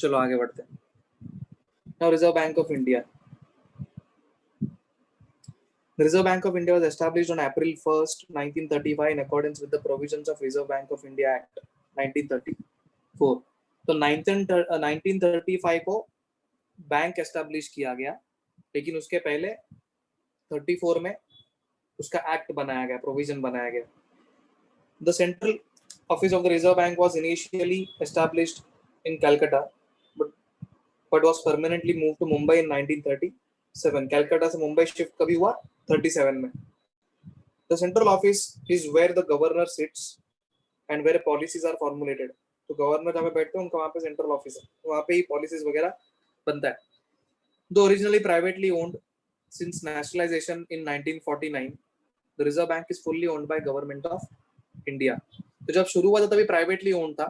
चलो आगे बढ़ते हैं। Now Reserve Bank of India. The Reserve Bank of India was established on April 1st, 1935 in accordance with the provisions of Reserve Bank of India Act 1934. तो 1935 को bank establish किया गया, लेकिन उसके पहले 34 में उसका एक्ट बनाया गया, प्रोविजन बनाया गया. The central office of the Reserve Bank was initially established in Calcutta, but was permanently moved to Mumbai in 1937. Calcutta से मुंबई शिफ्ट कभी हुआ 37 में. The central office is where the governor sits and where policies are formulated. तो governor जहाँ पे बैठते हैं उनका वहाँ पे सेंट्रल ऑफिस है, वहाँ पे ही पॉलिसीज वगैरह बनता है. Though originally privately owned, since nationalization in 1949, the Reserve Bank is fully owned by Government of India. तो जब शुरू हुआ था तभी प्राइवेटली ओन्ड था,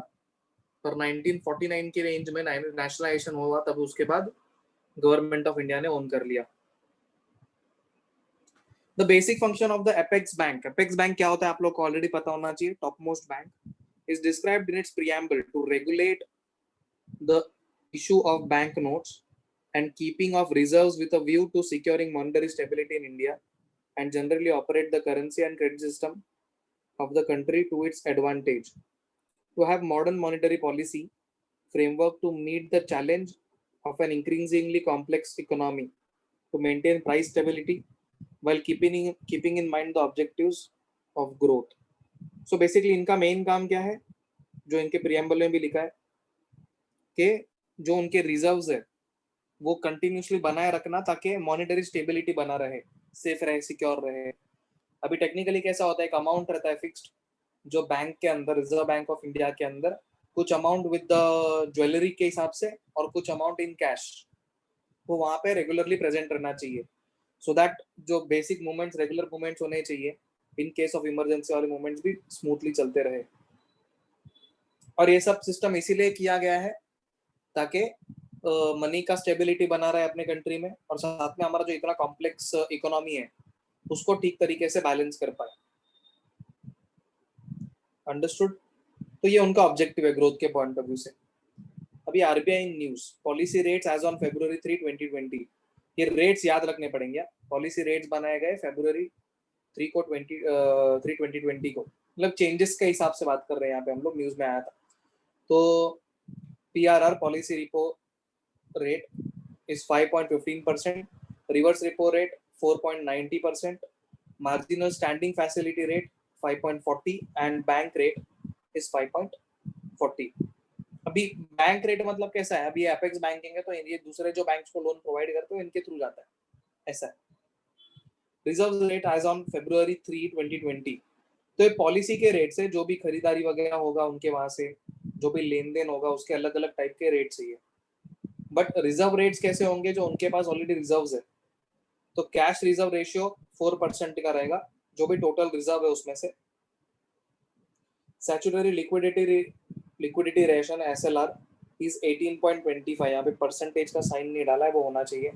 पर 1949 के रेंज में नेशनलाइजेशन हुआ, तब उसके बाद गवर्नमेंट ऑफ इंडिया ने ओन कर लिया. The basic function of the apex bank. Apex bank क्या होता है आप लोग को ऑलरेडी पता होना चाहिए. Top most bank is described in its preamble to regulate the issue of bank notes and keeping of reserves with a view to securing monetary stability in India, and generally operate the currency and credit system of the country to its advantage. To have modern monetary policy framework to meet the challenge of an increasingly complex economy, to maintain price stability while keeping in mind the objectives of growth. So basically इनका main काम क्या है, जो इनके preamble में भी लिखा है कि जो उनके रिजर्व्स है वो कंटिन्यूसली बनाए रखना ताकि मॉनेटरी स्टेबिलिटी बना रहे, सेफ रहे, सिक्योर रहे. अभी टेक्निकली कैसा होता है, एक अमाउंट रहता है फिक्स्ड जो बैंक के अंदर, रिजर्व बैंक ऑफ इंडिया के अंदर, कुछ अमाउंट विद द ज्वेलरी के हिसाब से और कुछ अमाउंट इन कैश, वो वहां पे रेगुलरली प्रेजेंट रहना चाहिए, सो दैट जो बेसिक मूवमेंट्स, रेगुलर मूवमेंट्स होने चाहिए इन केस ऑफ इमरजेंसी वाले मूवमेंट्स भी स्मूथली चलते रहे. और ये सब सिस्टम इसीलिए किया गया है ताकि मनी का स्टेबिलिटी बना रहे अपने कंट्री में, और साथ में हमारा जो इतना कॉम्प्लेक्स इकोनॉमी है उसको ठीक तरीके से बैलेंस कर पाए. अंडरस्टूड. तो ये उनका ऑब्जेक्टिव है ग्रोथ के पॉइंट ऑफ व्यू से. अभी RBI news. Policy rates as on February 3, 2020. ये रेट्स याद रखने पड़ेंगे. पॉलिसी रेट्स बनाए गए February 3 को 2020 को, मतलब चेंजेस के हिसाब से बात कर रहे हैं यहाँ पे हम लोग, न्यूज में आया था. तो PRR policy repo rate is 5.15%, reverse repo rate 4.90%, marginal standing facility rate 5.40 and bank rate is 5.40. अभी बैंक रेट मतलब कैसा है, अभी एपेक्स बैंकिंग है तो ये दूसरे जो बैंक्स को लोन प्रोवाइड करते हैं इनके थ्रू जाता है, ऐसा है. Reserve rate as on February 3, 2020. तो ये पॉलिसी के रेट से जो भी खरीदारी वगैरह होगा उनके वहां से जो भी लेन देन होगा उसके अलग अलग टाइप के रेट्स है. बट रिजर्व रेट्स कैसे होंगे, जो उनके पास ऑलरेडी रिजर्व्स है. तो कैश रिजर्व रेशियो 4% का रहेगा, जो भी टोटल रिजर्व है उसमें से. Statutory liquidity ration SLR is 18.25. यहाँ पे परसेंटेज का साइन नहीं डाला है, वो होना चाहिए.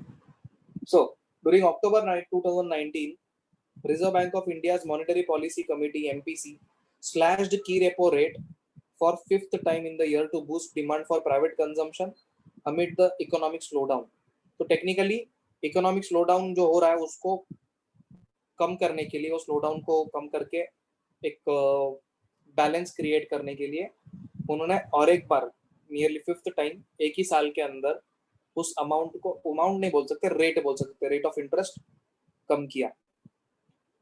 So during October 2019, Reserve Bank of India's Monetary Policy Committee MPC slashed key repo rate for 5th time in the year to boost demand for private consumption amid the economic slowdown. तो technically economic slowdown जो हो रहा है उसको कम करने के लिए, वो स्लोडाउन को कम करके एक बैलेंस क्रिएट करने के लिए उन्होंने और एक बार नियरली 5th टाइम एक ही साल के अंदर उस अमाउंट को, अमाउंट नहीं बोल सकते, रेट बोल सकते, रेट ऑफ इंटरेस्ट कम किया.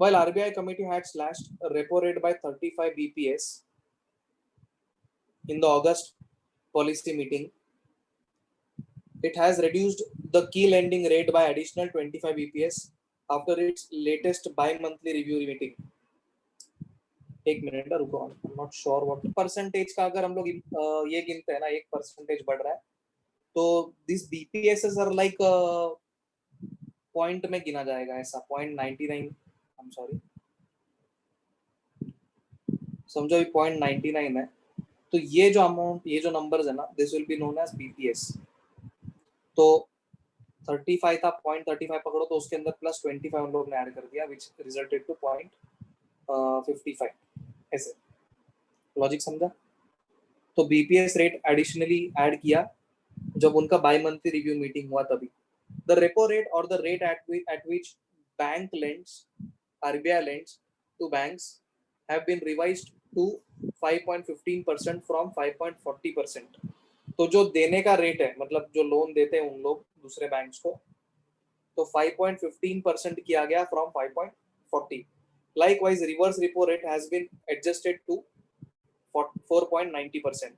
While RBI committee had slashed repo rate by 35 bps in the August policy meeting, it has reduced the key lending rate by additional 25 bps after its latest bi-monthly review meeting. एक minute रुको, I'm not sure what percentage का अगर हम लोग ये गिनते हैं ना, 1% बढ़ रहा है तो this BPS are like point में गिना जाएगा, ऐसा 0.99. I'm sorry, समझो ये 0.99 है, तो ये जो अमाउंट, ये जो नंबर्स है ना, this will be known as BPS. तो 35 था, 0.35 पकड़ो तो उसके अंदर प्लस 25 हम लोग ने ऐड कर दिया, विच रिजल्टेड टू 0.55. ऐसे लॉजिक समझा. तो BPS रेट एडिशनली ऐड किया जब उनका बाई मंथली रिव्यू मीटिंग हुआ तभी द रेपो रेट और the rate at which bank lends RBI lends to banks have been revised to 5.15% from 5.40%. तो जो देने का रेट है मतलब जो लोन देते हैं उन लोग दूसरे बैंक्स को तो 5.15% किया गया from 5.40. Likewise, reverse repo rate has been adjusted to 4.90%.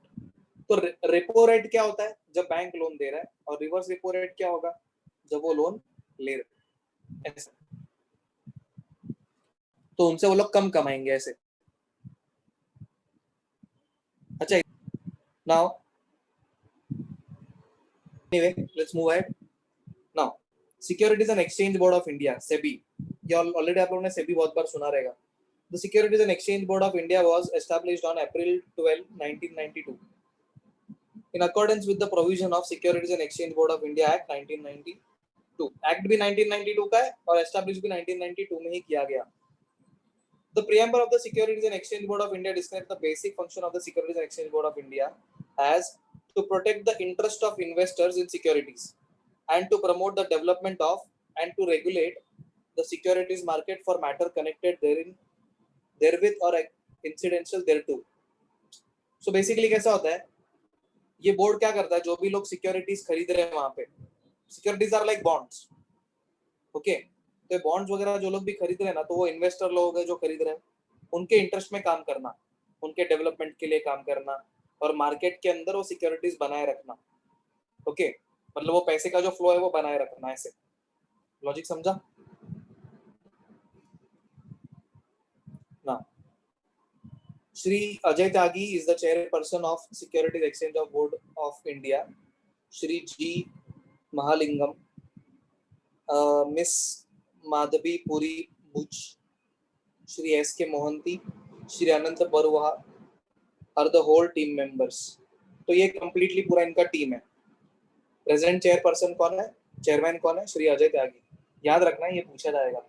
तो रेपो रेट क्या होता है जब बैंक लोन दे रहा है और रिवर्स रेपो रेट क्या होगा जब वो लोन ले रहे ऐसे तो उनसे वो लोग कम कमाएंगे ऐसे. अच्छा now anyway let's move ahead. Now Securities and Exchange Board of India SEBI ये ऑलरेडी आप लोगों ने SEBI बहुत बार सुना रहेगा. The Securities and Exchange Board of India was established on April 12, 1992 in accordance with the provision of Securities and Exchange Board of India Act 1992. Act भी 1992 का है और establish भी 1992 में ही किया गया. The preamble of the Securities and Exchange Board of India describes the basic function of the Securities and Exchange Board of India as to protect the interest of investors in securities and to promote the development of and to regulate the securities market for matter connected therewith or incidental thereto. So basically कैसा होता है ये board क्या करता है जो भी लोग सिक्योरिटीज खरीद रहे हैं वहां पे securities are like bonds okay तो बॉन्ड्स वगैरह जो लोग भी खरीद रहे हैं ना तो वो इन्वेस्टर लोग हैं जो खरीद रहे हैं उनके इंटरेस्ट में काम करना उनके डेवलपमेंट के लिए काम करना और मार्केट के अंदर वो सिक्योरिटीज बनाए रखना ओके मतलब वो पैसे का जो फ्लो है वो बनाए रखना ऐसे लॉजिक समझा ना. Shri Ajay Tyagi is the chairperson of Securities Exchange of Board of India. Shri G Mahalingam, Miss Madhavi Puri Buch, Shri S.K. Mohanty, Shri Anant Barua are the whole team members. तो ये completely पूरा इनका team है. Present chairperson कौन है chairman कौन है श्री अजय त्यागी याद रखना ये पूछा जाएगा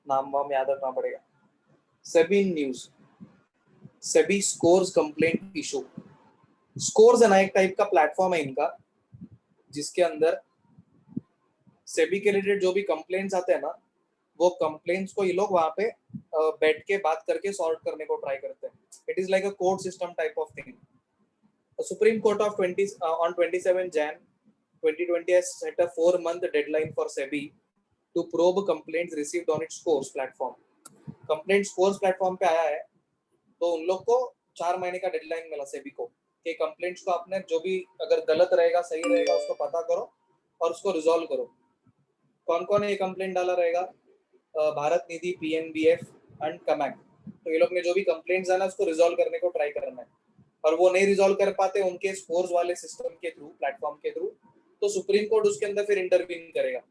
नाम वाम याद रखना पड़ेगा. SEBI news SEBI scores complaint issue scores है ना एक टाइप का प्लेटफॉर्म है इनका जिसके अंदर सेबी के रिलेटेड जो भी कंप्लेंट्स आते हैं ना वो कंप्लेंट्स को ये लोग वहां पे बैठ के बात करके सॉल्व करने को ट्राई करते हैं. It is like a court system type of thing. Supreme court of 20 on 27 Jan 2020 has set a 4-month deadline for SEBI to probe complaints received on its scores platform. Complaint scores platform पे आया है तो उन लोग को 4 महीने का deadline मिला सेबी को कि कंप्लेंट्स को आपने जो भी अगर गलत रहेगा सही रहेगा उसको पता करो और उसको रिजॉल्व करो. कौन कौन ये कंप्लेंट डाला रहेगा भारत निधि पीएनबीएफ एंड कमैक तो ये लोग ने जो भी कंप्लेंट्स है ना उसको रिजॉल्व करने को ट्राई करना है और वो नहीं रिजॉल्व कर पाते उनके स्कोर्स वाले सिस्टम के थ्रू प्लेटफॉर्म के थ्रू तो सुप्रीम कोर्ट उसके अंदर फिर इंटरवीन करेगा.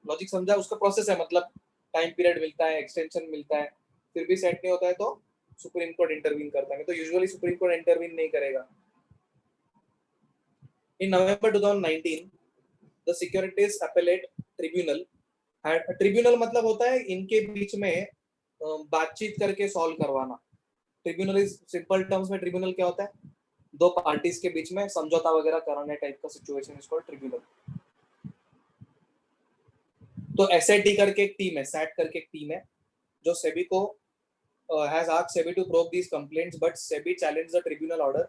लॉजिक समझा उसका प्रोसेस है मतलब टाइम पीरियड मिलता है एक्सटेंशन मिलता है फिर भी सेट नहीं होता है तो सुप्रीम कोर्ट इंटरवीन करता है तो यूजुअली सुप्रीम कोर्ट इंटरवीन नहीं करेगा. इन नवंबर 2019 द सिक्योरिटीज अपीलेट ट्रिब्यूनल मतलब होता है इनके बीच में बातचीत करके सॉल्व करवाना. ट्रिब्यूनल इज सिंपल टर्म्स में ट्रिब्यूनल क्या होता है दो पार्टीज के बीच में समझौता वगैरह कराने टाइप का सिचुएशन इज कॉल्ड ट्रिब्यूनल. तो एसआईटी करके एक टीम है सैट करके एक टीम है जो सेबी को has asked SEBI to probe these complaints but SEBI challenged the tribunal order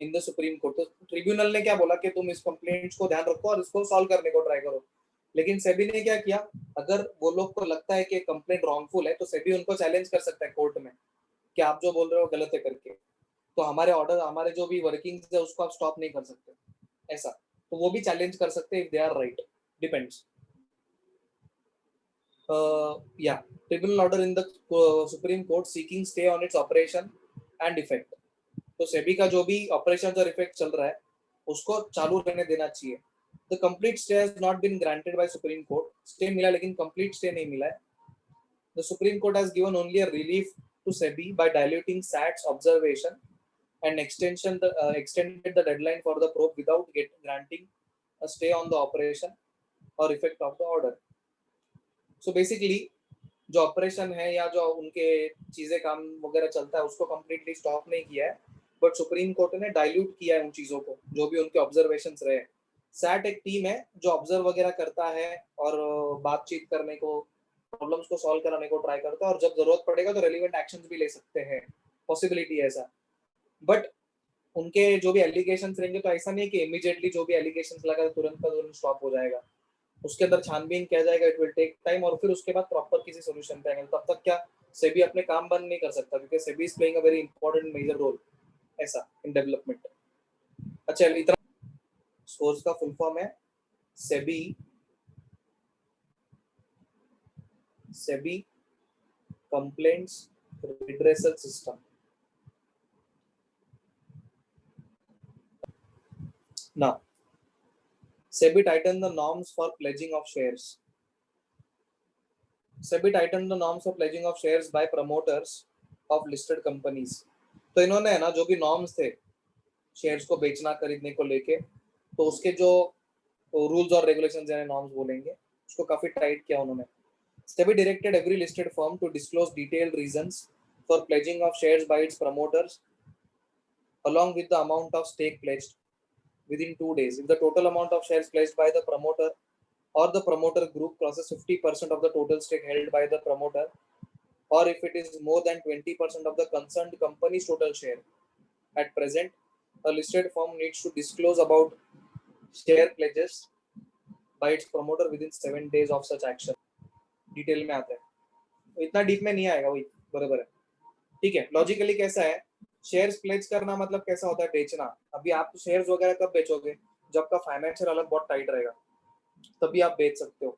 in the Supreme Court. तो ट्रिब्यूनल ने क्या बोला कि तुम इस कंप्लेंट्स को ध्यान रखो और इसको सॉल्व करने को ट्राई करो लेकिन सेबी ने क्या किया अगर वो लोग को लगता है कि कंप्लेंट रॉन्गफुल है तो सेबी उनको चैलेंज कर सकता है कोर्ट में कि आप जो बोल रहे हो गलत है करके तो हमारे ऑर्डर हमारे जो भी वर्किंग्स है उसको आप स्टॉप नहीं कर सकते ऐसा तो वो भी चैलेंज कर सकते हैं if they are right depends. Yeah, tribunal order in the Supreme Court seeking stay on its operation and effect. तो सेबी का जो भी ऑपरेशन और इफेक्ट चल रहा है उसको चालू रहने देना चाहिए. The complete stay has not been granted by Supreme Court. Stay मिला लेकिन complete stay नहीं मिला है. The Supreme Court has given only a relief to SEBI by diluting SAT's observation and extended the deadline for the probe without granting a stay on the operation or effect of the order. So basically जो operation है या जो उनके चीजें काम वगैरह चलता है उसको कम्प्लीटली स्टॉप नहीं किया है बट सुप्रीम कोर्ट ने डाइल्यूट किया है उन चीजों को, जो भी उनके ऑब्जर्वेशंस रहे। सैट एक टीम है जो ऑब्जर्व वगैरह करता है और बातचीत करने को, प्रॉब्लम्स को सॉल्व कराने को ट्राई करता है, और जब जरूरत पड़ेगा तो रेलिवेंट एक्शंस भी ले सकते हैं, पॉसिबिलिटी है ऐसा। बट उनके जो भी एलिगेशंस रहेंगे तो ऐसा नहीं कि इमीडिएटली जो भी एलिगेशंस लगा तुरंत का तुरंत स्टॉप हो जाएगा, उसके अंदर छानबीन किया जाएगा, इट विल टेक टाइम, और फिर उसके बाद प्रॉपर किसी सोल्यूशन पे आएंगे। तब तक क्या सेबी अपने काम बंद नहीं कर सकता, क्योंकि SEBI is playing a very important major role ऐसा इन डेवलपमेंट। अच्छा इतना सोर्स का फुल फॉर्म है SEBI, SEBI complaints redressal system. Now, SEBI tightened the norms for pledging of shares. SEBI tightened the norms for pledging of shares by promoters of listed companies. तो इन्होंने है ना जो भी नॉर्म्स थे शेयर्स को बेचना खरीदने को लेके, तो उसके जो रूल्स और रेगुलेशंस यानी नॉर्म्स बोलेंगे, उसको काफी टाइट किया उन्होंने। SEBI directed every listed firm to disclose detailed reasons for pledging of shares by its promoters along with the amount of stake pledged within 2 days. If the total amount of shares pledged by the promoter or the promoter group crosses 50% of the total stake held by the promoter, or if it is more than 20% of the concerned company's total share. At present, a listed firm needs to disclose about share pledges by its promoter within 7 days of such action. Detail में आता है, तो इतना deep में नहीं आएगा, वही बराबर है। ठीक है, लॉजिकली कैसा है, शेयर्स प्लेज करना मतलब कैसा होता है, बेचना। अभी आप शेयर्स वगैरह कब बेचोगे, जब का फाइनेंशियल हालत बहुत टाइट रहेगा, तभी आप बेच सकते हो।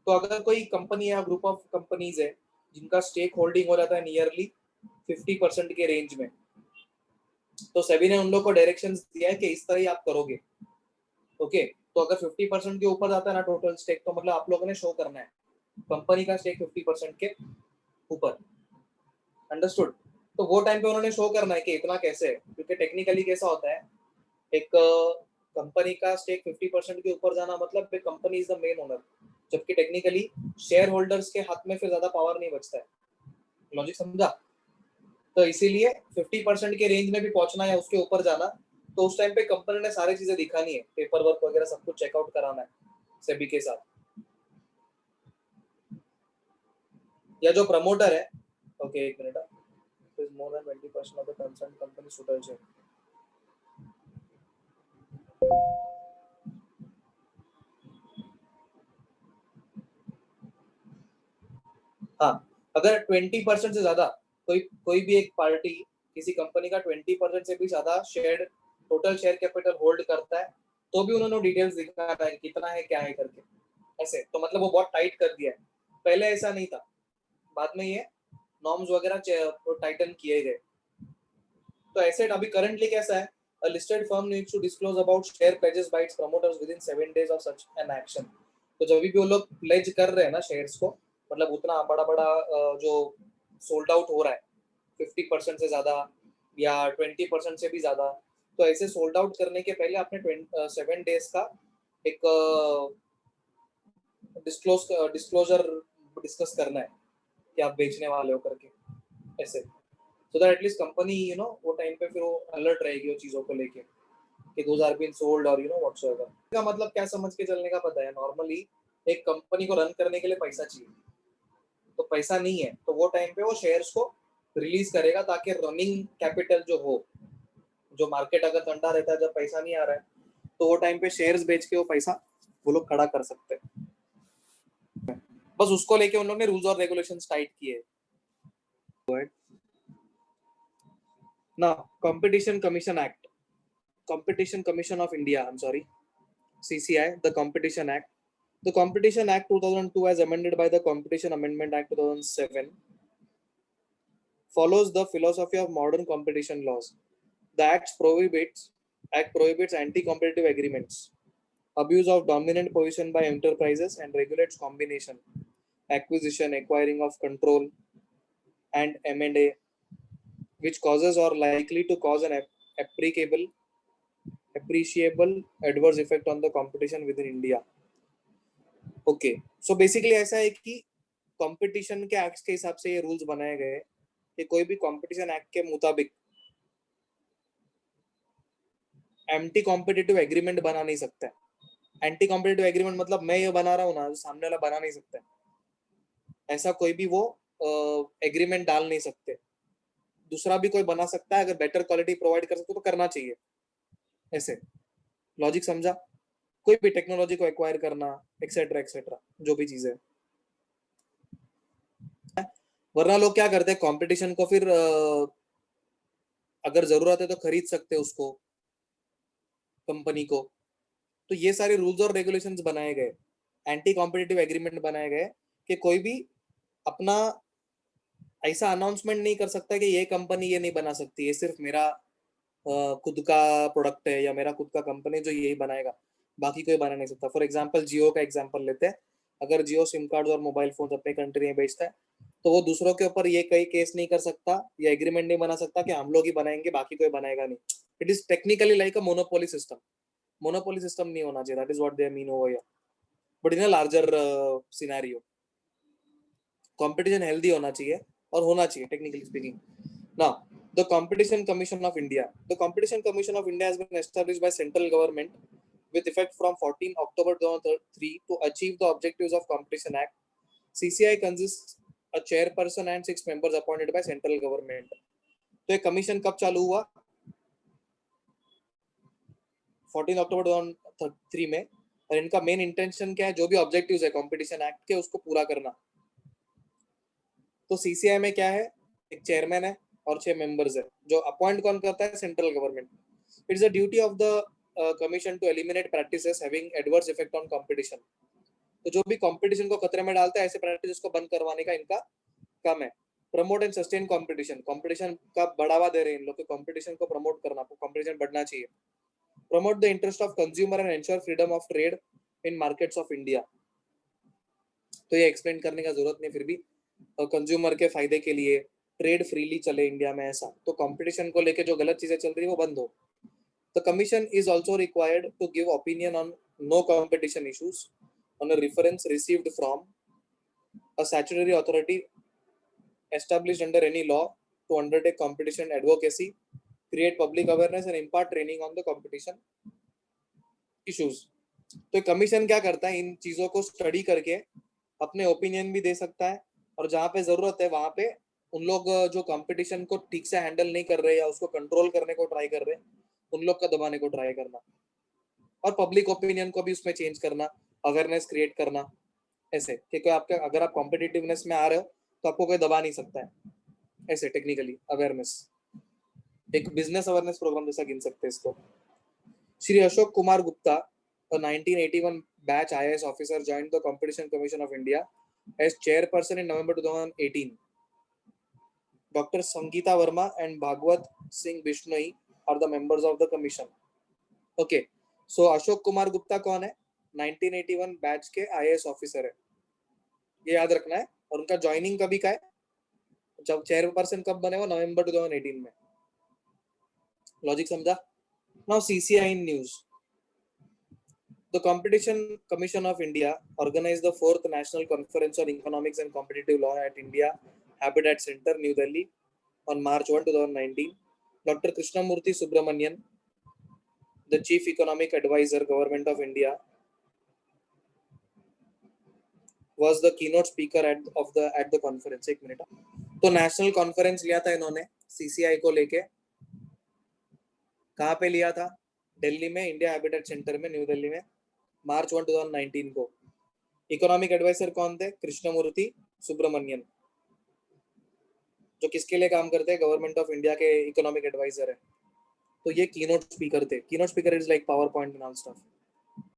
तो अगर कोई कंपनी या ग्रुप ऑफ कंपनीज है जिनका स्टेक होल्डिंग हो जाता है नियरली 50% के रेंज में, तो सेबी ने उन लोगों को डायरेक्शंस दिया है कि इस तरह ही आप करोगे। ओके, तो अगर 50% के ऊपर जाता है ना टोटल स्टेक, तो मतलब आप लोगों ने शो करना है कंपनी का स्टेक 50% के ऊपर। अंडरस्टूड? तो वो टाइम पे उन्होंने शो करना है कि इतना कैसे है, क्योंकि टेक्निकली कैसा होता है, एक कंपनी का स्टेक 50% के ऊपर जाना मतलब company is the main owner, जबकि टेक्निकली शेयर होल्डर्स के हाथ में फिर ज्यादा पावर नहीं बचता है। लॉजिक समझा? तो इसीलिए 50% के रेंज में भी पहुंचना है, उसके ऊपर जाना, तो उस टाइम पे कंपनी ने सारी चीजें दिखानी है, पेपर वर्क वगैरह सब कुछ चेकआउट कराना है सेबी के साथ। या जो प्रमोटर है, ओके एक minute, is more than 20% of the concerned company's total share. हाँ, अगर 20% से ज्यादा कोई भी एक पार्टी किसी कंपनी का 20% से भी ज्यादा share, total share capital hold करता है, तो भी उन्होंने डिटेल्स दिखाना है कितना है क्या है करके ऐसे। तो मतलब वो बहुत टाइट कर दिया है, पहले ऐसा नहीं था, बाद में ये नॉर्म्स वगैरह टाइटन किए गए। तो ऐसे अभी करंटली कैसा है, a listed firm needs to disclose about share pledges by its promoters within 7 days of such an action. तो जब भी वो लोग प्लेज कर रहे हैं ना शेयर्स को, मतलब उतना बड़ा बड़ा जो सोल्ड आउट हो रहा है 50% से ज्यादा या 20% से भी ज्यादा, तो ऐसे सोल्ड आउट करने के पहले आपने 7 डेज का एक डिस्क्लोजर डिस्कस करना है कि आप बेचने वाले हो करके ऐसे, so that at least company वो टाइम पे फिर वो अलर्ट रहेगी वो चीजों को लेके कि those are been sold or whatsoever। का मतलब क्या समझ के चलने का पता है, नॉर्मली एक कंपनी को रन करने के लिए पैसा चाहिए, तो पैसा नहीं है तो वो टाइम पे वो शेयर्स को रिलीज करेगा ताकि रनिंग कैपिटल जो हो, जो मार्केट अगर ठंडा रहता है, जब पैसा नहीं आ रहा है, तो वो टाइम पे शेयर्स बेच के वो पैसा वो लोग खड़ा कर सकते हैं। बस उसको लेके उन लोगों ने रूल्स और रेगुलेशंस टाइट किए। Now, Competition Commission Act, Competition Commission of India, I'm sorry, CCI, the Competition Act. The Competition Act 2002 as amended by the Competition Amendment Act 2007 follows the philosophy of modern competition laws. The Act prohibits anti-competitive agreements, abuse of dominant position by enterprises, and regulates combination, acquisition, acquiring of control, and M&A, which causes or likely to cause an appreciable adverse effect on the competition within India. Okay, so basically ऐसा है कि competition के act के हिसाब से ये rules बनाए गए कि कोई भी कंपटीशन एक्ट के मुताबिक एंटी कॉम्पिटिटिव एग्रीमेंट बना नहीं सकता है। एंटी कॉम्पिटिटिव एग्रीमेंट मतलब मैं ये बना रहा हूँ ना, सामने वाला बना नहीं सकता है, ऐसा कोई भी वो एग्रीमेंट डाल नहीं सकते। दूसरा भी कोई बना सकता है, अगर बेटर क्वालिटी प्रोवाइड कर सकते तो करना चाहिए। ऐसे लॉजिक समझा? कोई भी टेक्नोलॉजी को एक्वायर करना, एक्सेट्रा एक्सेट्रा, जो भी चीजें। वरना लोग क्या करते हैं, कंपटीशन को फिर अगर जरूरत है तो खरीद सकते हैं उसको, कंपनी को। तो ये सारे रूल्स और रेगुलेशंस बनाए गए, एंटी कॉम्पिटिटिव एग्रीमेंट बनाए गए कि कोई भी अपना ऐसा अनाउंसमेंट नहीं कर सकता कि ये कंपनी ये नहीं बना सकती, ये सिर्फ मेरा खुद का प्रोडक्ट है या मेरा खुद का कंपनी जो यही बनाएगा, बाकी कोई बना नहीं सकता। फॉर एग्जांपल जियो का एग्जांपल लेते हैं, अगर जियो सिम कार्ड और मोबाइल फोन अपने कंट्री में बेचता है तो वो दूसरों के ऊपर ये कई केस नहीं कर सकता या एग्रीमेंट नहीं बना सकता कि हम लोग ही बनाएंगे बाकी कोई बनाएगा नहीं। It is technically like a monopoly system. Monopoly system नहीं होना चाहिए, that is what they mean over here, but in a larger scenario competition healthy होना चाहिए और होना चाहिए technically speaking. Now the Competition Commission of India. The Competition Commission of India has been established by central government with effect from 14 October 2003 to achieve the objectives of Competition Act. CCI consists a chairperson and 6 members appointed by central government. तो ये commission कब चालू हुआ? 14 अक्टूबर 2003 में। और इनका main intention क्या है, जो भी ऑब्जेक्टिव्स है कॉम्पिटिशन एक्ट के उसको पूरा करना। तो सीसीआई में क्या है, एक चेयरमैन है और 6 मेंबर्स है, जो अपॉइंट कौन करता है, central government. It's a duty of the commission to eliminate practices having adverse effect on competition. तो जो भी कंपटीशन को खतरे में डालता है, ऐसे प्रैक्टिसेस को बंद करवाने का इनका काम है। Promote and sustain competition, competition का बढ़ावा दे रहे हैं इन लोग, कंपटीशन को प्रमोट करना, कंपटीशन बढ़ना चाहिए। Promote the interest of consumer and ensure freedom of trade in markets of India. तो ये एक्सप्लेन करने का जरूरत नहीं, फिर भी कंज्यूमर के फायदे के लिए ट्रेड फ्रीली चले इंडिया में, ऐसा। तो कंपटीशन को लेके जो गलत चीजें चल रही है वो बंद हो। The commission is also required to give opinion on no competition issues on a reference received from a statutory authority established under any law to undertake competition advocacy, create public awareness and impart training on the competition issues. तो commission क्या करता है, इन चीजों को study करके अपने opinion भी दे सकता है, और जहाँ पे जरूरत है वहां पे उन लोग जो कंपटीशन को ठीक से हैंडल नहीं कर रहे या उसको कंट्रोल करने को ट्राई कर रहे, उन लोग का दबाने को ट्राई करना, और पब्लिक ओपिनियन को भी उसमें चेंज करना, अवेयरनेस क्रिएट करना, ऐसे। क्योंकि आपका अगर आप कॉम्पिटिटिवनेस में आ रहे हो तो आपको कोई दबा नहीं सकता है, ऐसे टेक्निकली अवेयरनेस, एक बिजनेस अवेयरनेस प्रोग्राम जैसा गिन सकते हैं इसको। Shri Ashok Kumar Gupta, a 1981 batch IAS officer, joined the Competition Commission of India as chairperson in November 2018. Dr. Sangeeta Verma and Bhagwat Singh Bishnoi are the members of the commission. Okay, so Ashok Kumar Gupta कौन है, 1981 batch के IAS officer है, ये याद रखना है। और उनका ज्वाइनिंग कभी का है, जब चेयरपर्सन कब बने वो, नवंबर 2018 में। लॉजिक समझा? Now CCI in news. The Competition Commission of India organized the 4th National Conference on Economics and Competitive Law at India Habitat Center, New Delhi on March 1, 2019. Dr. Krishnamurthy Subramanian, the Chief Economic Advisor, Government of India, was the keynote speaker at the conference. एक minute, तो national conference लिया था इन्होंने CCI को लेके, कहाँ पे लिया था, दिल्ली में, इंडिया हैबिटेट सेंटर में, न्यू दिल्ली में, मार्च 1, 2019 को। इकोनॉमिक एडवाइजर कौन थे, कृष्णमूर्ति सुब्रमण्यन, जो किसके लिए काम करते हैं, गवर्नमेंट ऑफ इंडिया के इकोनॉमिक एडवाइजर है। तो ये कीनोट स्पीकर थे। Keynote speaker is like power point and all stuff.